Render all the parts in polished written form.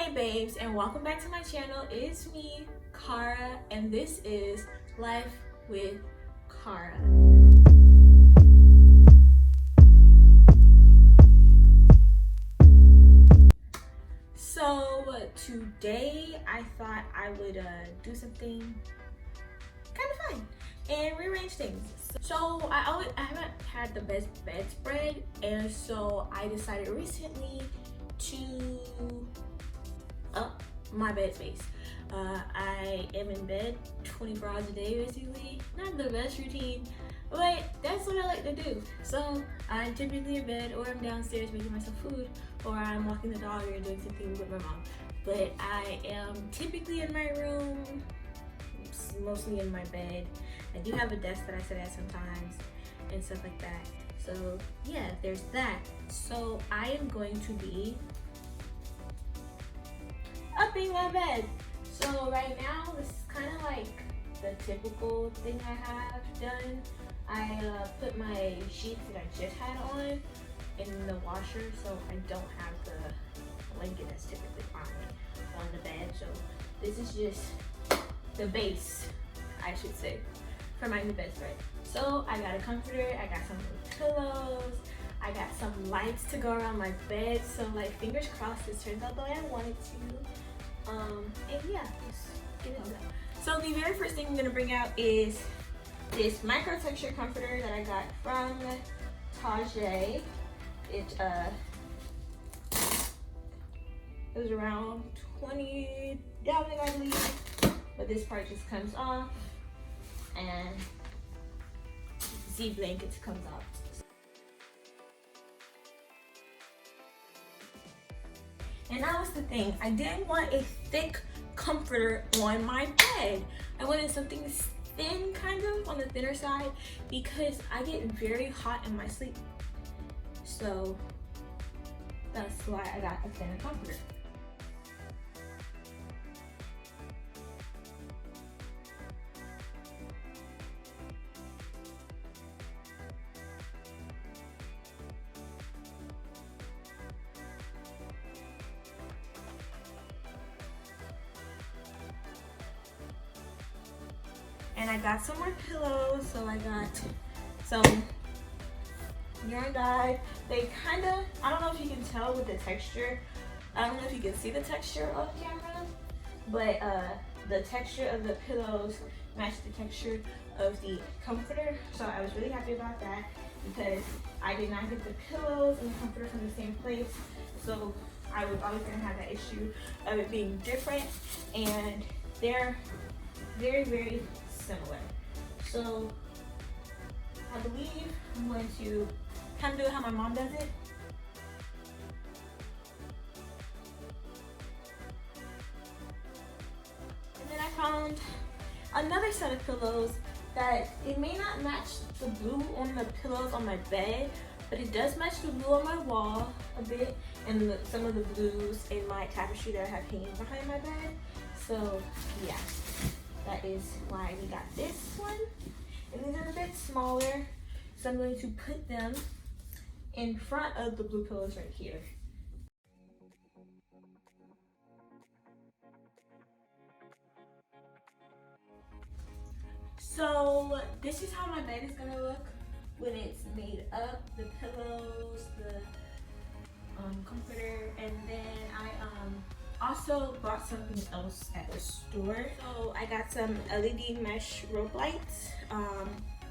Hey babes, and welcome back to my channel. It's me, Cara, and this is Life with Cara. So today I thought I would do something kind of fun and rearrange things. So I haven't had the best bedspread, and so I decided recently to up my bed space. I am in bed 24 hours a day basically. Not the best routine, but that's what I like to do. So I'm typically in bed, or I'm downstairs making myself food, or I'm walking the dog or doing something with my mom. But I am typically in my room, mostly in my bed. I do have a desk that I sit at sometimes and stuff like that. So yeah, there's that. So I am going to be upping my bed. So right now, this is kind of like the typical thing I have done. I put my sheets that I just had on in the washer, so I don't have the blanket that's typically on the bed. So this is just the base, I should say, for my new bedspread. So I got a comforter, I got some pillows, I got some lights to go around my bed. So like, fingers crossed this turns out the way I want it to. And yeah, just get it done. So the very first thing I'm gonna bring out is this micro texture comforter that I got from Tajay. It was around $20, I believe, but this part just comes off and Z blankets comes out. And that was the thing. I didn't want a thick comforter on my bed. I wanted something thin, kind of on the thinner side, because I get very hot in my sleep. So that's why I got a thinner comforter. And I got some more pillows, so I got some yarn dyed. They kind of, I don't know if you can tell with the texture. I don't know if you can see the texture off camera, but the texture of the pillows matched the texture of the comforter. So I was really happy about that, because I did not get the pillows and the comforter from the same place. So I was always gonna have that issue of it being different, and they're very, very similar. So I believe I'm going to kind of do it how my mom does it. And then I found another set of pillows that it may not match the blue on the pillows on my bed, but it does match the blue on my wall a bit, and some of the blues in my tapestry that I have hanging behind my bed. So yeah, that is why we got this one. And these are a bit smaller, so I'm going to put them in front of the blue pillows right here. So this is how my bed is gonna look when it's made up. The pillows, the comforter, and then I also bought something else at the store. So I got some LED mesh rope lights,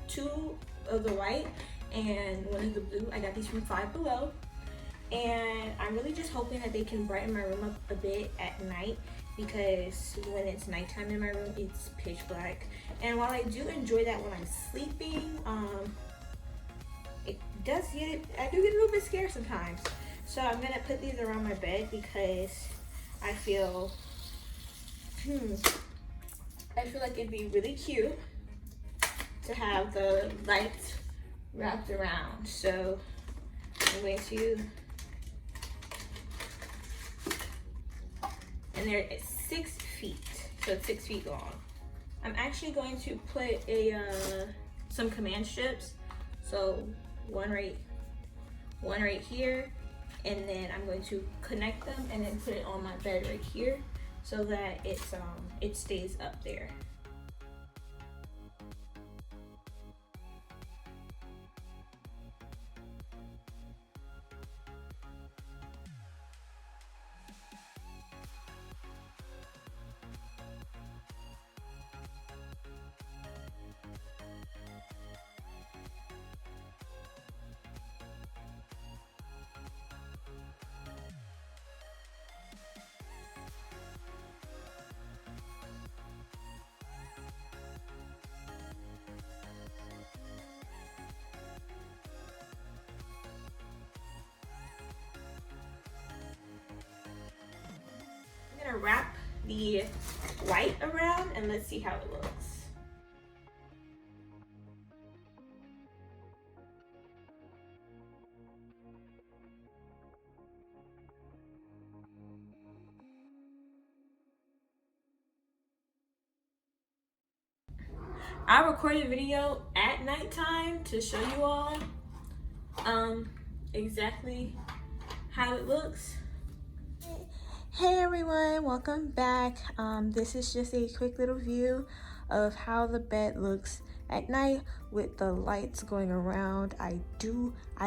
2 of the white and 1 of the blue. I got these from Five Below, and I'm really just hoping that they can brighten my room up a bit at night, because when it's nighttime in my room, it's pitch black. And while I do enjoy that when I'm sleeping, I do get a little bit scared sometimes. So I'm gonna put these around my bed, because I feel like it'd be really cute to have the lights wrapped around. So I'm going to, and they're 6 feet, so it's 6 feet long. I'm actually going to put some command strips, so one right here, and then I'm going to connect them and then put it on my bed right here so that it stays up there. I'm gonna wrap the white around and let's see how it looks. I recorded a video at nighttime to show you all exactly how it looks. Hey everyone, welcome back. This is just a quick little view of how the bed looks at night with the lights going around. I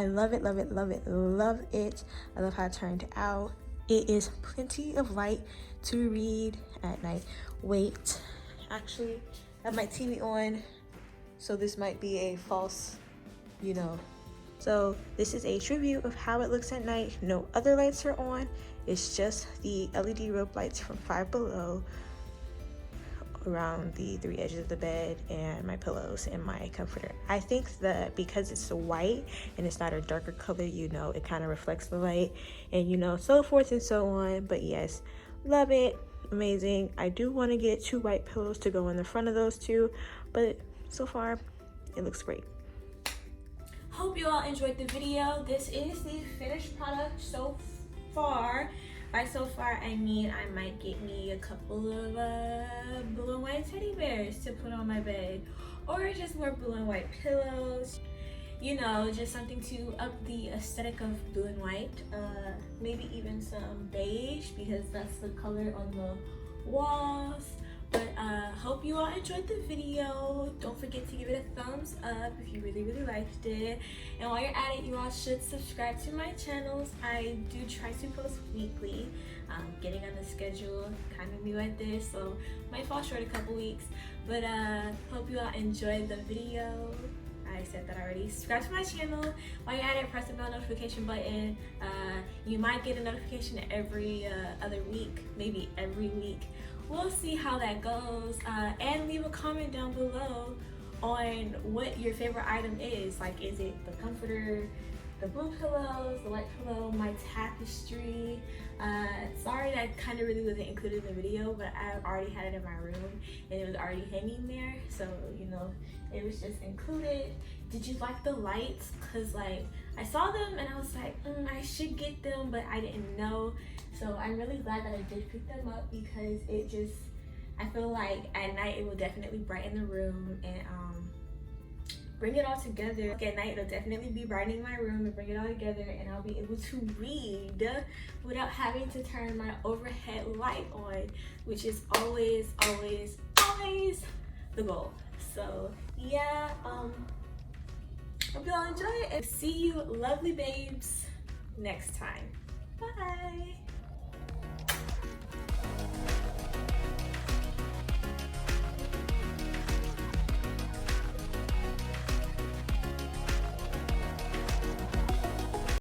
love it, love it, love it, love it. I love how it turned out. It is plenty of light to read at night. Wait, actually, I have my TV on, so this might be a false, So this is a true view of how it looks at night. No other lights are on. It's just the LED rope lights from Five Below around the three edges of the bed and my pillows and my comforter. I think that because it's white and it's not a darker color, it kind of reflects the light and so forth and so on. But yes, love it. Amazing. I do want to get 2 white pillows to go in the front of those two, but so far it looks great. Hope you all enjoyed the video. This is the finished product so far. By so far, I mean I might get me a couple of blue and white teddy bears to put on my bed, or just more blue and white pillows. Just something to up the aesthetic of blue and white. Maybe even some beige, because that's the color on the walls. But hope you all enjoyed the video. Don't forget to give it a thumbs up if you really liked it. And while you're at it, you all should subscribe to my channels. I do try to post weekly. Getting on the schedule, kind of new at this, so might fall short a couple weeks. But hope you all enjoyed the video. I said that already. Subscribe to my channel. While you're at it, press the bell notification button. You might get a notification every other week, maybe every week. We'll see how that goes. And leave a comment down below on what your favorite item is. Like, is it the comforter, the blue pillows, the white pillow, my tapestry? Sorry that kind of really wasn't included in the video, but I already had it in my room and it was already hanging there, so it was just included. Did you like the lights? Because I saw them and I was like, I should get them, but I didn't know. So I'm really glad that I did pick them up, because I feel like at night it will definitely brighten the room and bring it all together. At night it'll definitely be brightening my room and bring it all together, and I'll be able to read without having to turn my overhead light on, which is always the goal. So yeah, hope you all enjoy it, and see you lovely babes next time. Bye.